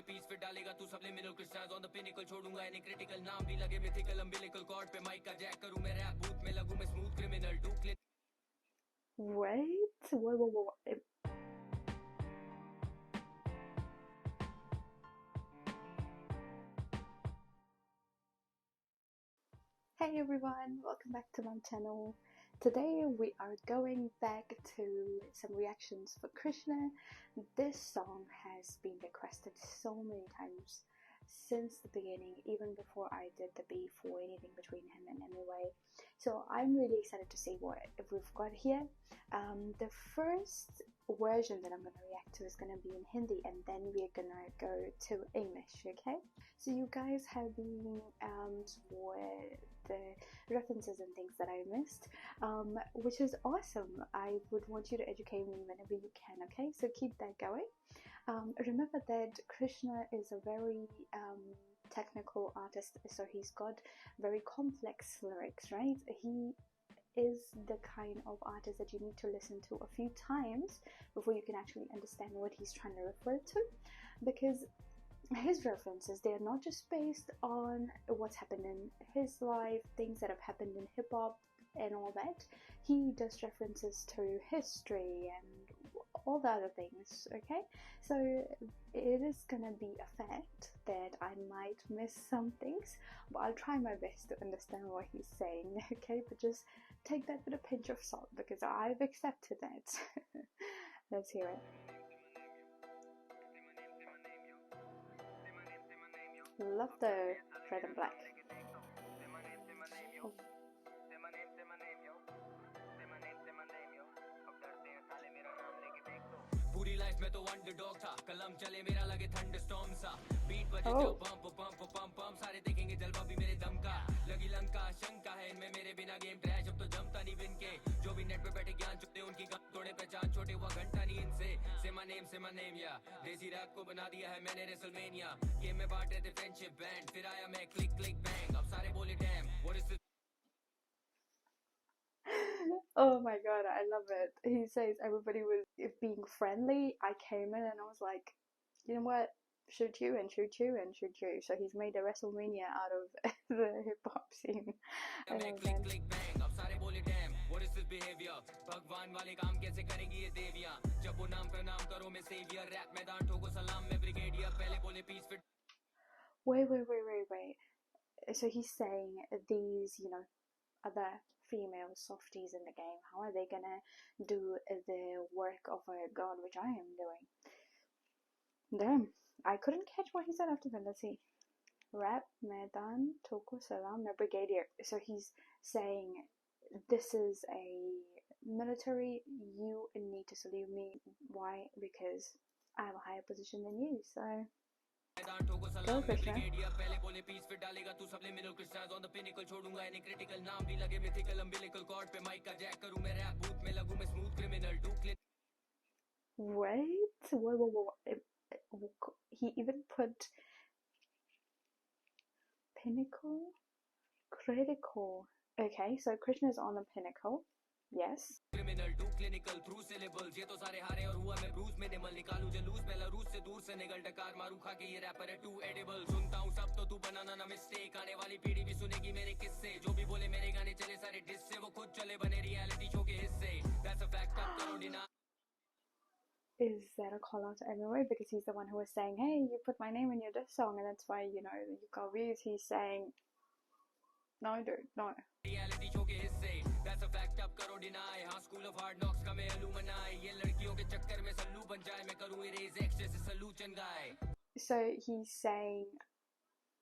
Piece फिर डालेगा तू subliminal crystals on the pinnacle छोड़ूंगा any critical नाम भी लगे mythical umbilical cord पे mic का jack करूं मैं rap booth में लगूं मैं smooth criminal do clean. Wait, what? Hey everyone, welcome back to my channel. Today we are going back to some reactions for Krishna. This song has been requested so many times since the beginning, even before I did the beef or anything between him and Anyway. So I'm really excited to see what we've got here. The first version that I'm going to react to is going to be in Hindi, and then we're going to go to English, okay? So you guys have been for the references and things that I missed, which is awesome. I would want you to educate me whenever you can, okay? So keep that going. Remember that Krishna is a very technical artist, so he's got very complex lyrics, right? He is the kind of artist that you need to listen to a few times before you can actually understand what he's trying to refer to, because his references, they are not just based on what's happened in his life, things that have happened in hip-hop and all that. He does references to history and all the other things, okay? So it is gonna be a fact that I might miss some things, but I'll try my best to understand what he's saying, okay? But just take that with a pinch of salt, because I've accepted that. Let's hear it. Love the red and black. Oh. पूरी life में तो underdog था, कलम चले मेरा लगे thunderstorm सा, beat बजे जब पंप पंप पंप पंप, सारे देखेंगे जलवा भी मेरे दम का, लगी लंका शंका है इनमें मेरे बिना गेम ट्रैश, अब तो जमता नहीं बिन के, जो भी नेट पे बैठे ज्ञान चुपते उनकी गम तोड़े पहचान, छोटे हुआ घंटा नहीं इनसे, से माय नेम या देसी रैप को बना दिया है मैंने रेसलमेनिया, गेम में बांटे थे फ्रेंडशिप बैंड, फिर आया मैं क्लिक क्लिक बैंग, अब सारे बोले dam what is this. Oh my god, I love it. He says everybody was being friendly. I came in and I was like, you know what? Shoot you and shoot you and shoot you. So he's made a WrestleMania out of the hip hop scene. I love that. अब सारे बोले dam what is this behaviour, भगवान वाले काम कैसे करेंगी ये देवियां, जब वो नाम प्रणाम करो मैं सेवियर, रैप मैदान ठोको सलाम मैं ब्रिगेडियर, पहले बोले पीस फिर. Wait. So he's saying these, other female softies in the game, how are they gonna do the work of a god, which I am doing? Damn, I couldn't catch what he said after that. Let's see. Rap Maidan Toko Salam na Brigadier. So he's saying this is a military, you need to salute me. Why? Because I have a higher position than you, so go Krishna. पहले बोले piece फिर डालेगा तू subliminal crystals on the pinnacle छोड़ूंगा any critical नाम भी लगे mythical umbilical cord पे mic का jack करूं मैं rap booth में लगूं मैं smooth criminal do clean. Wait, he even put pinnacle, critical. Okay, so Krishna is on the pinnacle. Yes. Criminal to clinical through syllables, ये तो सारे हारे और हुआ मैं ब्रूस मिनिमल, निकालूं जलूस पहला रूस से दूर से निकल डकार मारूं खा के ये रैपर है टू एडिबल, सुनता हूं सब तो तू बनाना ना मिस्टेक, आने वाली पीढ़ी भी सुनेगी मेरे किस्से, जो भी बोले मेरे गाने चले सारे डिस से, वो खुद चले बने रियलिटी शो के हिस्से, that's a fact अब करो डिना. Is that a call out to Anyway? Because he's the one who was saying, hey, you put my name in your diss song and that's why, you got views. He's saying, no, dude, no. Reality show के हिस्से, that's a fact अब करो deny, हाँ school of hard knocks का मैं alumni, ये लड़कियों के चक्कर में सल्लू बन जाए, मैं करूँ erase X जैसे solution guy. So he's saying,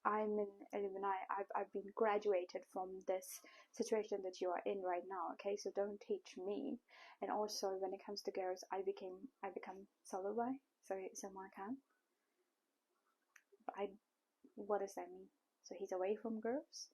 I'm an alumni, I've been graduated from this situation that you are in right now, okay? So don't teach me. And also when it comes to girls, I become solo boy, so someone can. But what does that mean? So he's away from girls?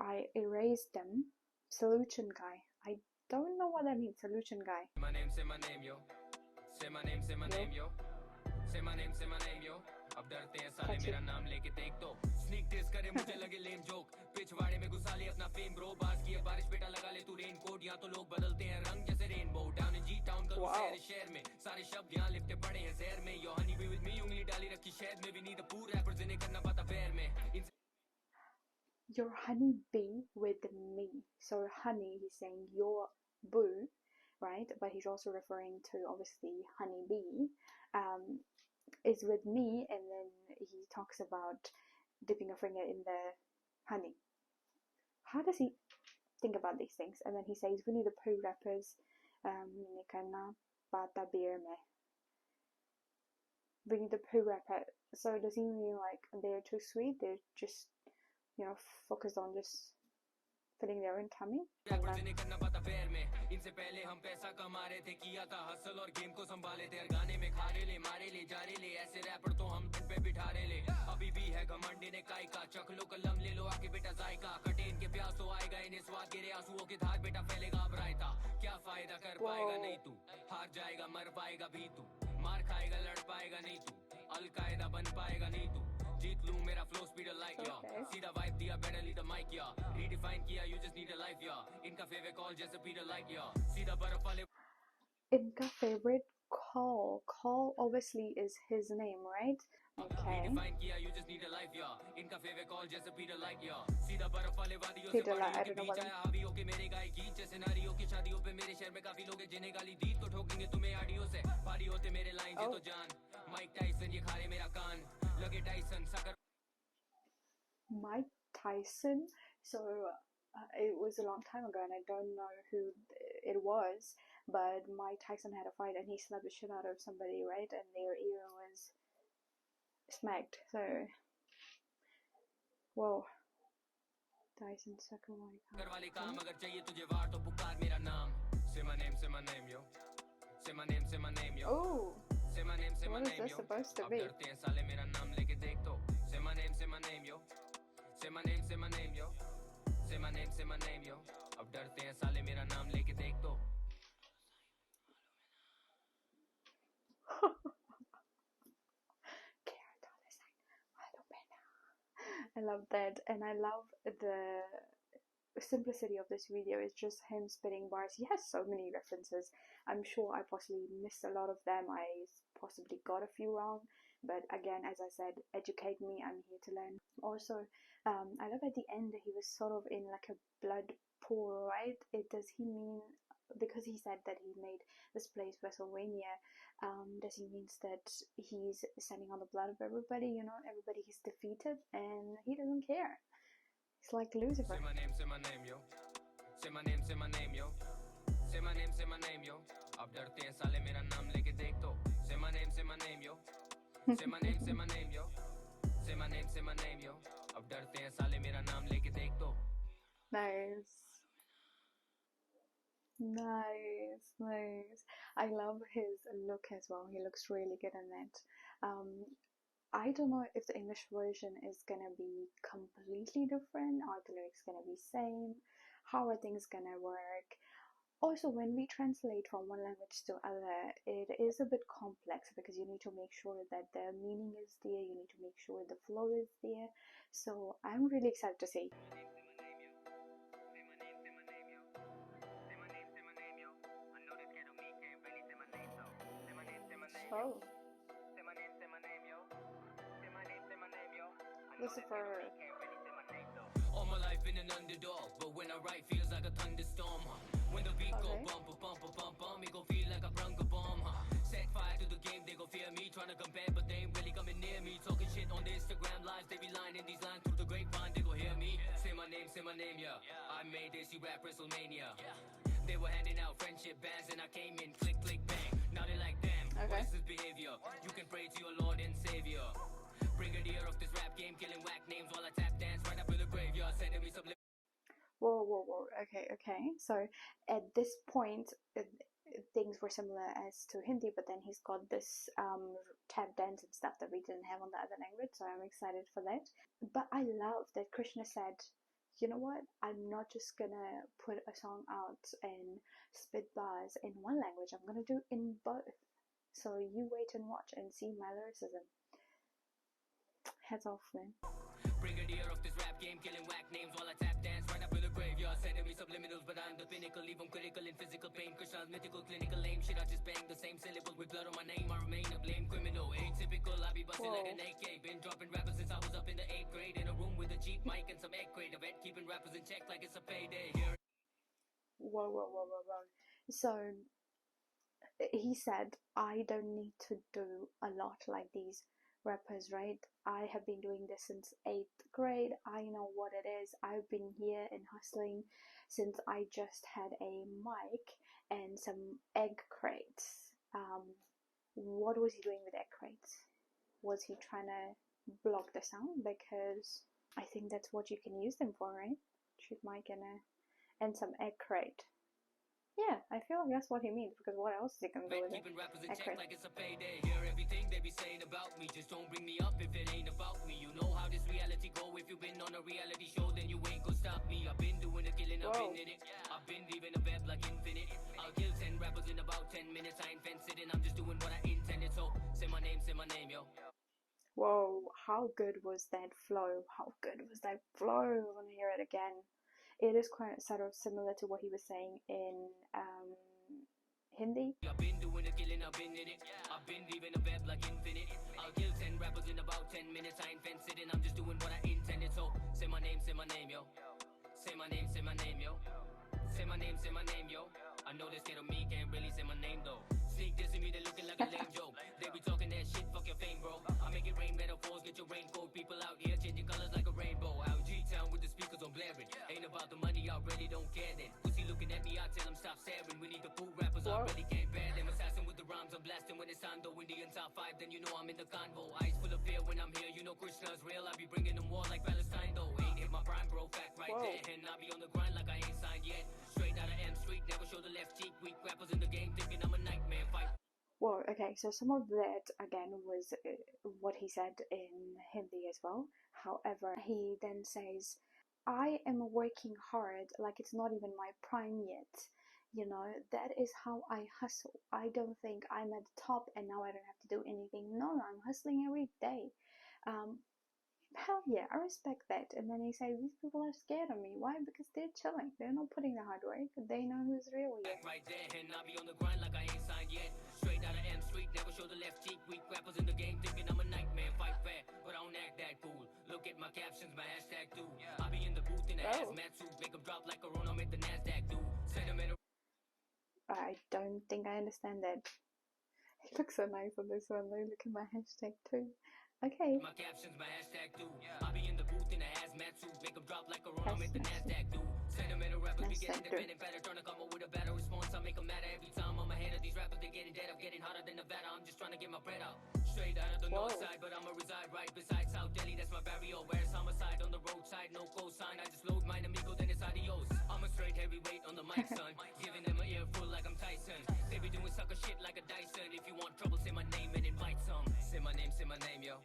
I erased them. Solution guy. I don't know what that means. Solution guy. Say my name, yo. Say my name, yo. Say my name, yo. अब अब डरते हैं साले Catchy. मेरा नाम लेके देख तो स्नीक डिस करे मुझे लगे लेम जोक पिछवाड़े में घुसा ले अपना फेम ब्रो बास की है बारिश बेटा लगा ले तू रेन कोट यहाँ तो लोग बदलते हैं रंग जैसे rainbow down in G town करूँ शहर में सारे शब्द यहाँ लिपटे पड़े हैं जहर में यो हनी बी विद मी उंगली डाली रखी शहद में भी नीड द पूर रैपर जिन्हें करना पता पैर में Your honey bee with me. So honey, he's saying your boo, right? But he's also referring to obviously honey bee is with me, and then he talks about dipping a finger in the honey. How does he think about these things? And then he says Winnie the Pooh rappers nikarna pata beer me. Winnie the Pooh rapper. So does he mean like they're too sweet? They're just, you know, focused on just filling their own tummy? इनसे पहले हम पैसा कमा रहे थे किया था hustle और गेम को संभाले थे गाने में खा ले मारे ले जा ले ऐसे रैपर तो हम पे बिठा ले अभी भी है घमंड ने काय का चख लो कलम ले लो आके बेटा जायका कटे इनके प्यास तो आएगा इन्हें स्वाद गिरे आंसुओं की धार बेटा फैलेगा अब रायता क्या फायदा कर पाएगा नहीं तू हार जाएगा मर पाएगा भी तू मार खाएगा लड़ पाएगा नहीं तू अलकायदा बन पाएगा नहीं तू जीत लूं मेरा फ्लो स्पीड लाइक या सीधा वाइब दिया बेटर लीड द माइक या रीडिफाइन किया you just need a life या इनका फेवरेट कॉल जैसे पीटर लाइक या सीधा बर्फ वाले Inka favorite call obviously is his name, right? Okay. Peter, I don't know what Mike Tyson. So it was a long time ago, and I don't know who it was, but Mike Tyson had a fight, and he slapped the shit out of somebody, right? And their ear was smacked. So, whoa. Tyson sucker Mike. Oh. What is this supposed to be? I love that, and I love the simplicity of this video. It's just him spitting bars. He has so many references. I'm sure I possibly missed a lot of them. I possibly got a few wrong, but again, as I said, educate me. I'm here to learn. Also, I love at the end he was sort of in like a blood pool, right? Does he mean, because he said that he made this place Wrestlemania, does he means that he's sending on the blood of everybody? You know, everybody he's defeated, and he doesn't care. It's like Lucifer. Say my name, yo. Say my name, yo. Say my name, yo. अब डरते हैं साले मेरा नाम लेके देख तो. Say my name, yo. Say my name, yo. Say my name, yo. अब डरते हैं साले मेरा नाम लेके देख तो. Nice. Nice. I love his look as well. He looks really good in that. I don't know if the English version is gonna be completely different or the lyrics gonna be same. How are things gonna work? Also, when we translate from one language to other, it is a bit complex because you need to make sure that the meaning is there, you need to make sure the flow is there. So I'm really excited to see. Oh. Lucifer. All my life been an underdog, but when I write feels like a thunderstorm. When the beat go bump, it go feel like a bronco bomb. Set fire to the game, they go fear me, trying to compare, but they ain't really coming near me. Talking shit on the Instagram lives, they be lying in these lines through the grapevine, they go hear me. Say my name, yeah. I made Desi rap WrestleMania. They were handing out friendship bands, and I came in, click, click, bang. Now they like, damn, what is this behavior? You can pray to your Lord and Savior. Brigadier of this rap game, killing whack names while I tap dance right up in the graveyard, sending me some. Whoa. Okay. So at this point, things were similar as to Hindi, but then he's got this tap dance and stuff that we didn't have on the other language, so I'm excited for that. But I love that Krishna said, you know what, I'm not just gonna put a song out and spit bars in one language, I'm gonna do it in both. So you wait and watch and see my lyricism. Hats off, man. Brigadier of this rap game, killing whack names while I tap dance right up in the graveyard. Sending me subliminals, but I'm the pinnacle. Leave them critical in physical pain. Krishna's mythical, clinical aim. Shit, I just bang the same syllables with blood on my name. I remain a blame criminal. Atypical, I be busting like an AK. Been dropping rappers since I was up in the 8th grade. In a room with a cheap mic and some egg crate. A vet keeping rappers in check like it's a payday. Here. Whoa. So he said, I don't need to do a lot like these rappers, right? I have been doing this since 8th grade. I know what it is. I've been here and hustling since I just had a mic and some egg crates. What was he doing with egg crates? Was he trying to block the sound? Because I think that's what you can use them for, right? Cheap mic and some egg crate. Yeah, I feel like that's what he means, because what else is he gonna do with it? Keeping rappers in check like it's a payday. Hear everything they be saying about me. Just don't bring me up if it ain't about me. You know how this reality go. If you've been on a reality show, then you ain't gonna stop me. I've been doing the killing, I've been in it. I've been leaving the web like infinite. I'll kill 10 rappers in about 10 minutes. I ain't fencing it, I'm just doing what I intended. So say my name, yo. Whoa, how good was that flow? How good was that flow? I want to hear it again. It is quite sort of similar to what he was saying in Hindi. I've been doing the killing, I've been in it. I've been leaving the web like infinite. I'll kill 10 rappers in about 10 minutes. I ain't fencing it, I'm just doing what I intended. So say my name, yo. Say my name, yo. Say my name, yo. I know they're scared of me, can't really say my name though. Sneak dissing me, they looking like a lame joke. They be talking that shit, fuck your fame, bro. I make it rain metaphors, get your raincoat. People out here changing colors like a rainbow. Out G-Town with the speakers on blaring. Ain't about the money, I really don't care then. Pussy looking at me, I tell them stop staring. We need the food rappers, I really can't bear them. Assassin with the rhymes, I'm blasting when it's on though. Indian top 5, then you know I'm in the convo. Eyes full of fear when I'm here, you know Krishna's real. I be bringing them war like Palestine though. Ain't hit my prime, bro, fact right there. And I be on the grind like I ain't signed yet. Straight out of M Street, never show the left cheek. Weak rappers in the game thinking I'm a nightmare. Fight. Whoa, okay, so some of that again was what he said in Hindi as well. However, he then says, I am working hard like it's not even my prime yet. You know, that is how I hustle. I don't think I'm at the top and now I don't have to do anything. No, I'm hustling every day. Hell yeah, I respect that. And then he says, these people are scared of me. Why? Because they're chilling. They're not putting the hard work. They know who's real yet. Right there, and I be on the grind like I ain't signed yet. Straight out of M Street, never show the left cheek. Weak rappers in the game thinking I'm a nightmare. Fight fair, but I don't act that cool. Look at my captions, my hashtag too. I be in the booth in a hazmat suit. Make them drop like Corona, make the NASDAQ do. Sentimental. I don't think I understand that. It looks so nice on this one. Look at my hashtag too. Okay. My captions, my hashtag too. I be in the booth in a hazmat suit. Make them drop like Corona, make the NASDAQ do. Sentimental rappers be getting independent better. Trying to come up with a better response. I make them matter every time I'm ahead of these rappers. They getting dead. I'm getting hotter than Nevada. I'm just trying to get my bread out. Straight out of the north side, but I'ma reside right beside South Delhi. That's my barrio. Where's homicide on the roadside? No cosign. I just load mine amigo, then it's adios. I'm a straight heavyweight on the mic, son. Giving them an earful like I'm Tyson. They be doing sucker shit like a Dyson. If you want trouble, say my name and invite some. Say my name, yo.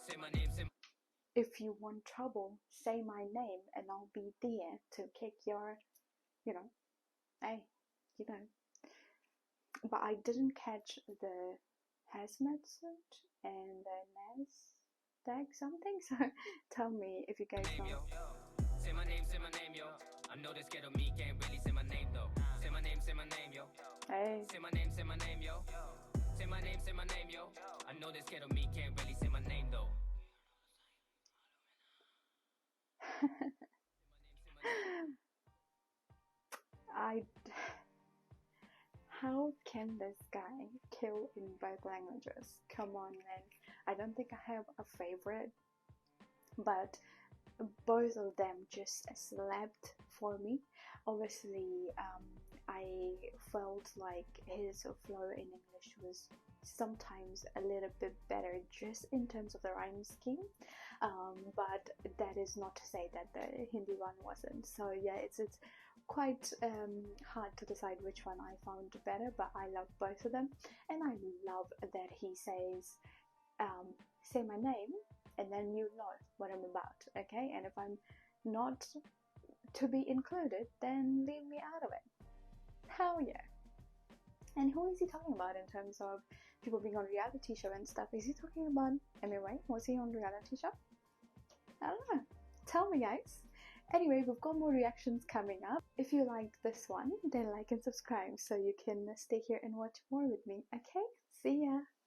Say my name, If you want trouble, say my name and I'll be there to kick your, hey, But I didn't catch the hazmat suit and the NASDAQ something, so tell me if you guys know. Say my name, yo. I know they're scared of me, can't really say my name though. Say my name, yo. Hey. Say my name, yo. Say my name, yo. I know they're scared of me, can't really say my name though. How can this guy kill in both languages? Come on, man. I don't think I have a favorite, but both of them just slapped for me. Obviously, I felt like his flow in English was sometimes a little bit better just in terms of the rhyme scheme, but that is not to say that the Hindi one wasn't. So yeah, it's quite hard to decide which one I found better, but I love both of them. And I love that he says, say my name and then you know what I'm about, okay? And if I'm not to be included, then leave me out of it. Hell yeah. And who is he talking about in terms of people being on reality show and stuff? Is he talking about, am I right? Was he on reality show? I don't know. Tell me, guys. Anyway, we've got more reactions coming up. If you liked this one, then like and subscribe so you can stay here and watch more with me. Okay? See ya!